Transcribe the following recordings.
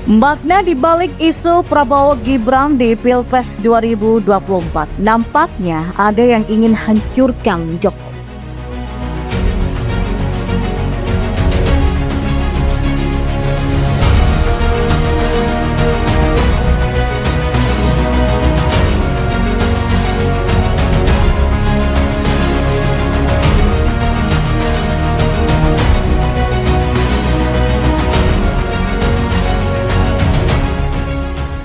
Makna di balik isu Prabowo Gibran di Pilpres 2024, nampaknya ada yang ingin hancurkan Jokowi.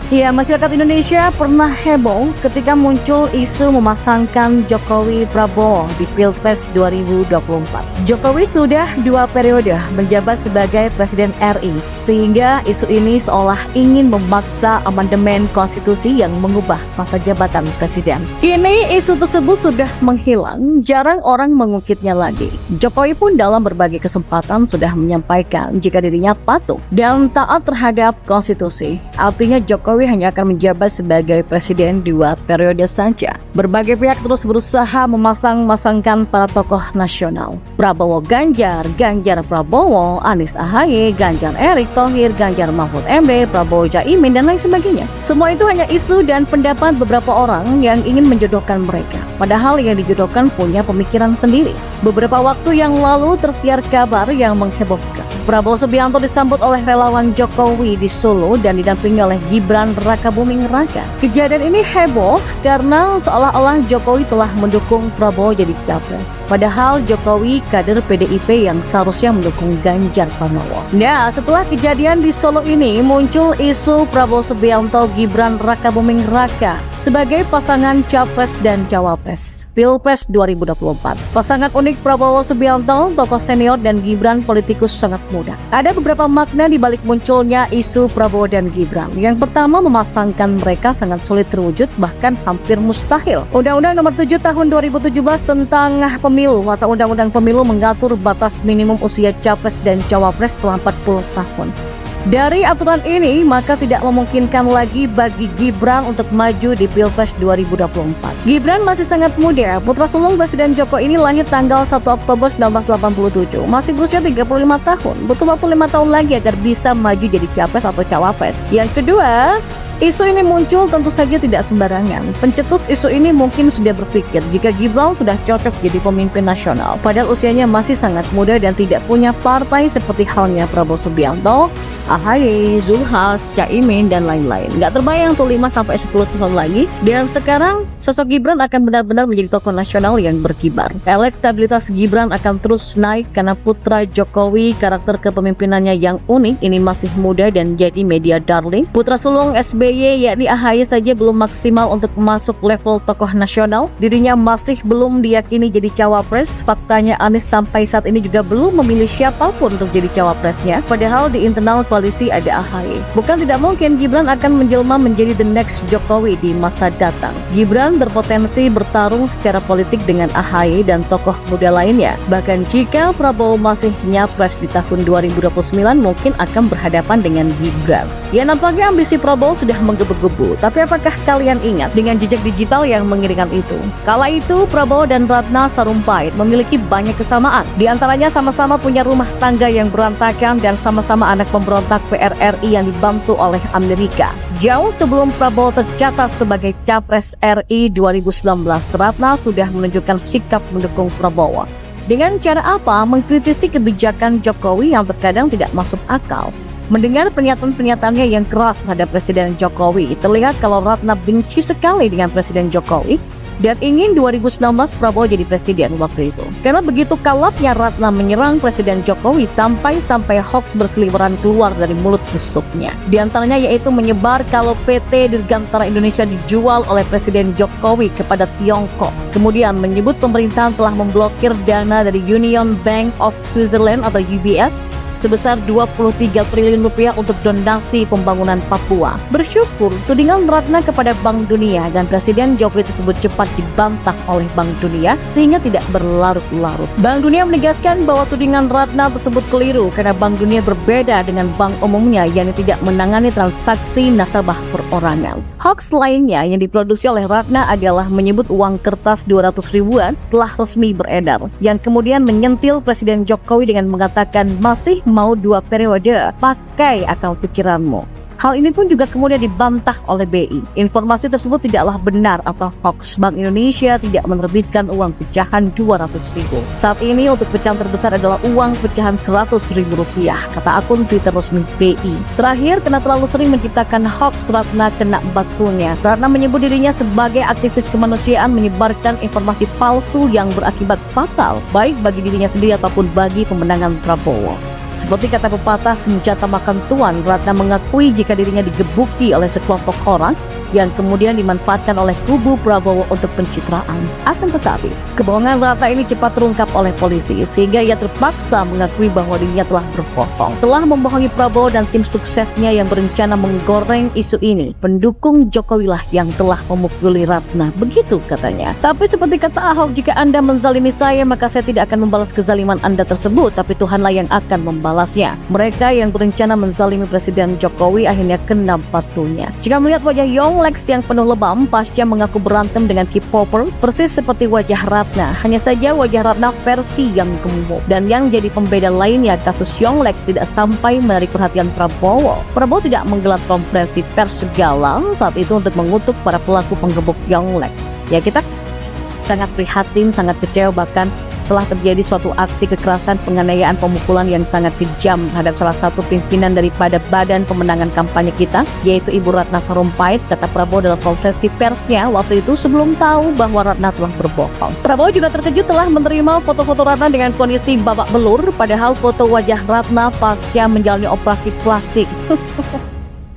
Ya, masyarakat Indonesia pernah heboh ketika muncul isu memasangkan Jokowi Prabowo di Pilpres 2024. Jokowi sudah 2 periode menjabat sebagai Presiden RI, sehingga isu ini seolah ingin memaksa amandemen konstitusi yang mengubah masa jabatan Presiden. Kini isu tersebut sudah menghilang, jarang orang mengungkitnya lagi. Jokowi pun dalam berbagai kesempatan sudah menyampaikan jika dirinya patuh dan taat terhadap konstitusi. Artinya Jokowi hanya akan menjabat sebagai presiden 2 periode saja. Berbagai pihak terus berusaha memasang-masangkan para tokoh nasional. Prabowo Ganjar, Ganjar Prabowo, Anies AHY, Ganjar Erick Thohir, Ganjar Mahfud MD, Prabowo Caimin, dan lain sebagainya. Semua itu hanya isu dan pendapat beberapa orang yang ingin menjodohkan mereka. Padahal yang dijodohkan punya pemikiran sendiri. Beberapa waktu yang lalu tersiar kabar yang menghebohkan. Prabowo Subianto disambut oleh relawan Jokowi di Solo dan didampingi oleh Gibran Rakabuming Raka. Kejadian ini heboh karena seolah-olah Jokowi telah mendukung Prabowo jadi capres. Padahal Jokowi kader PDIP yang seharusnya mendukung Ganjar Pranowo. Nah, setelah kejadian di Solo ini muncul isu Prabowo Subianto Gibran Rakabuming Raka sebagai pasangan capres dan cawapres Pilpres 2024. Pasangan unik Prabowo Subianto, tokoh senior, dan Gibran politikus sangat muda. Ada beberapa makna di balik munculnya isu Prabowo dan Gibran. Yang pertama, memasangkan mereka sangat sulit terwujud, bahkan hampir mustahil. Undang-Undang Nomor 7 Tahun 2017 tentang Pemilu atau Undang-Undang Pemilu mengatur batas minimum usia capres dan cawapres setelah 40 tahun. Dari aturan ini, maka tidak memungkinkan lagi bagi Gibran untuk maju di Pilpres 2024. Gibran masih sangat muda. Putra sulung Presiden Jokowi ini lahir tanggal 1 Oktober 1987. Masih berusia 35 tahun. Butuh waktu 5 tahun lagi agar bisa maju jadi capres atau cawapres. Yang kedua, isu ini muncul tentu saja tidak sembarangan. Pencetus isu ini mungkin sudah berpikir jika Gibran sudah cocok jadi pemimpin nasional. Padahal usianya masih sangat muda dan tidak punya partai seperti halnya Prabowo Subianto, AHY, Zulhas, Caimin, dan lain-lain. Nggak terbayang tuh 5-10 tahun lagi. Dan sekarang sosok Gibran akan benar-benar menjadi tokoh nasional yang berkibar. Elektabilitas Gibran akan terus naik karena putra Jokowi karakter kepemimpinannya yang unik ini masih muda dan jadi media darling. Putra sulung SBY yakni AHY saja belum maksimal untuk masuk level tokoh nasional. Dirinya masih belum diyakini jadi cawapres. Faktanya Anies sampai saat ini juga belum memilih siapapun untuk jadi cawapresnya. Padahal di internal koalisi ada AHY. Bukan tidak mungkin Gibran akan menjelma menjadi the next Jokowi di masa datang. Gibran berpotensi bertarung secara politik dengan AHY dan tokoh muda lainnya. Bahkan jika Prabowo masih nyapres di tahun 2029 mungkin akan berhadapan dengan Gibran. Ya, nampaknya ambisi Prabowo sudah menggebu-gebu. Tapi apakah kalian ingat dengan jejak digital yang mengiringan itu? Kala itu Prabowo dan Ratna Sarumpait memiliki banyak kesamaan. Di antaranya sama-sama punya rumah tangga yang berantakan dan sama-sama anak pemberontak PRRI yang dibantu oleh Amerika. Jauh sebelum Prabowo tercatat sebagai capres RI 2019, Ratna sudah menunjukkan sikap mendukung Prabowo. Dengan cara apa? Mengkritisi kebijakan Jokowi yang terkadang tidak masuk akal. Mendengar pernyataan-pernyataannya yang keras terhadap Presiden Jokowi, terlihat kalau Ratna benci sekali dengan Presiden Jokowi dan ingin 2019 Prabowo jadi presiden waktu itu. Karena begitu kalapnya Ratna menyerang Presiden Jokowi sampai hoax berseliweran keluar dari mulut busuknya. Di antaranya yaitu menyebar kalau PT Dirgantara Indonesia dijual oleh Presiden Jokowi kepada Tiongkok. Kemudian menyebut pemerintahan telah memblokir dana dari Union Bank of Switzerland atau UBS sebesar 23 triliun rupiah untuk donasi pembangunan Papua. Bersyukur tudingan Ratna kepada Bank Dunia dan Presiden Jokowi tersebut cepat dibantah oleh Bank Dunia sehingga tidak berlarut-larut. Bank Dunia menegaskan bahwa tudingan Ratna tersebut keliru karena Bank Dunia berbeda dengan bank umumnya yang tidak menangani transaksi nasabah perorangan. Hoax lainnya yang diproduksi oleh Ratna adalah menyebut uang kertas 200 ribuan telah resmi beredar, yang kemudian menyentil Presiden Jokowi dengan mengatakan masih mau 2 periode, pakai akal pikiranmu. Hal ini pun juga kemudian dibantah oleh BI. Informasi tersebut tidaklah benar atau hoax. Bank Indonesia tidak menerbitkan uang pecahan 200.000. Saat ini untuk pecahan terbesar adalah uang pecahan 100.000 rupiah, kata akun Twitter resmi BI. Terakhir, karena terlalu sering menciptakan hoax, Ratna kena batunya. Ratna menyebut dirinya sebagai aktivis kemanusiaan menyebarkan informasi palsu yang berakibat fatal, baik bagi dirinya sendiri ataupun bagi pemenangan Prabowo. Seperti kata pepatah senjata makan tuan, Ratna mengakui jika dirinya digebuki oleh sekelompok orang yang kemudian dimanfaatkan oleh kubu Prabowo untuk pencitraan. Akan tetapi, kebohongan Ratna ini cepat terungkap oleh polisi sehingga ia terpaksa mengakui bahwa dirinya telah berbohong. Telah membohongi Prabowo dan tim suksesnya yang berencana menggoreng isu ini. Pendukung Jokowi lah yang telah memukuli Ratna, begitu katanya. Tapi seperti kata Ahok, jika Anda menzalimi saya, maka saya tidak akan membalas kezaliman Anda tersebut, tapi Tuhanlah yang akan membalasnya. Mereka yang berencana menzalimi Presiden Jokowi akhirnya kena batunya. Jika melihat wajah Yongleks yang penuh lebam pasca mengaku berantem dengan K-popper, persis seperti wajah Ratna. Hanya saja wajah Ratna versi yang gemuk. Dan yang jadi pembeda lainnya, kasus Yongleks tidak sampai menarik perhatian Prabowo. Prabowo tidak menggelar konferensi pers segala saat itu untuk mengutuk para pelaku penggebuk Yongleks. Ya, kita sangat prihatin, sangat kecewa, bahkan telah terjadi suatu aksi kekerasan, penganiayaan, pemukulan yang sangat kejam terhadap salah satu pimpinan daripada badan pemenangan kampanye kita, yaitu Ibu Ratna Sarumpait, kata Prabowo dalam konferensi persnya waktu itu sebelum tahu bahwa Ratna telah berbohong. Prabowo juga terkejut telah menerima foto-foto Ratna dengan kondisi babak belur, padahal foto wajah Ratna pasca menjalani operasi plastik.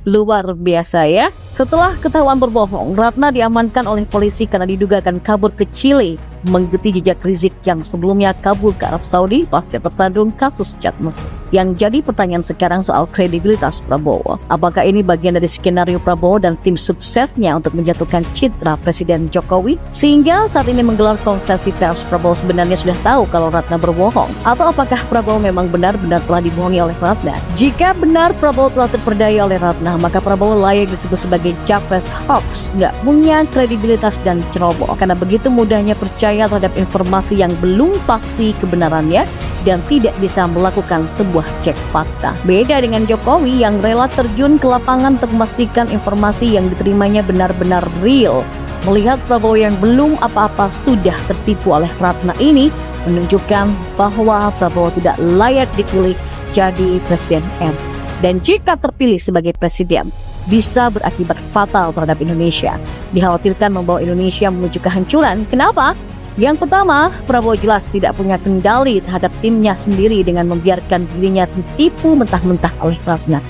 Luar biasa ya. Setelah ketahuan berbohong, Ratna diamankan oleh polisi karena diduga akan kabur ke Chile, mengikuti jejak Rizik yang sebelumnya kabur ke Arab Saudi pasca tersandung kasus cat mesum. Yang jadi pertanyaan sekarang soal kredibilitas Prabowo. Apakah ini bagian dari skenario Prabowo dan tim suksesnya untuk menjatuhkan citra Presiden Jokowi? Sehingga saat ini menggelar konferensi pers, Prabowo sebenarnya sudah tahu kalau Ratna berbohong. Atau apakah Prabowo memang benar-benar telah dibohongi oleh Ratna? Jika benar Prabowo telah terperdaya oleh Ratna, maka Prabowo layak disebut sebagai capres hoax, nggak punya kredibilitas dan ceroboh. Karena begitu mudahnya percaya terhadap informasi yang belum pasti kebenarannya dan tidak bisa melakukan sebuah cek fakta. Beda dengan Jokowi yang rela terjun ke lapangan untuk memastikan informasi yang diterimanya benar-benar real. Melihat Prabowo yang belum apa-apa sudah tertipu oleh Ratna ini menunjukkan bahwa Prabowo tidak layak dipilih jadi Presiden RI. Dan jika terpilih sebagai presiden, bisa berakibat fatal terhadap Indonesia. Dikhawatirkan membawa Indonesia menuju kehancuran. Kenapa? Yang pertama, Prabowo jelas tidak punya kendali terhadap timnya sendiri dengan membiarkan dirinya ditipu mentah-mentah oleh Ratna.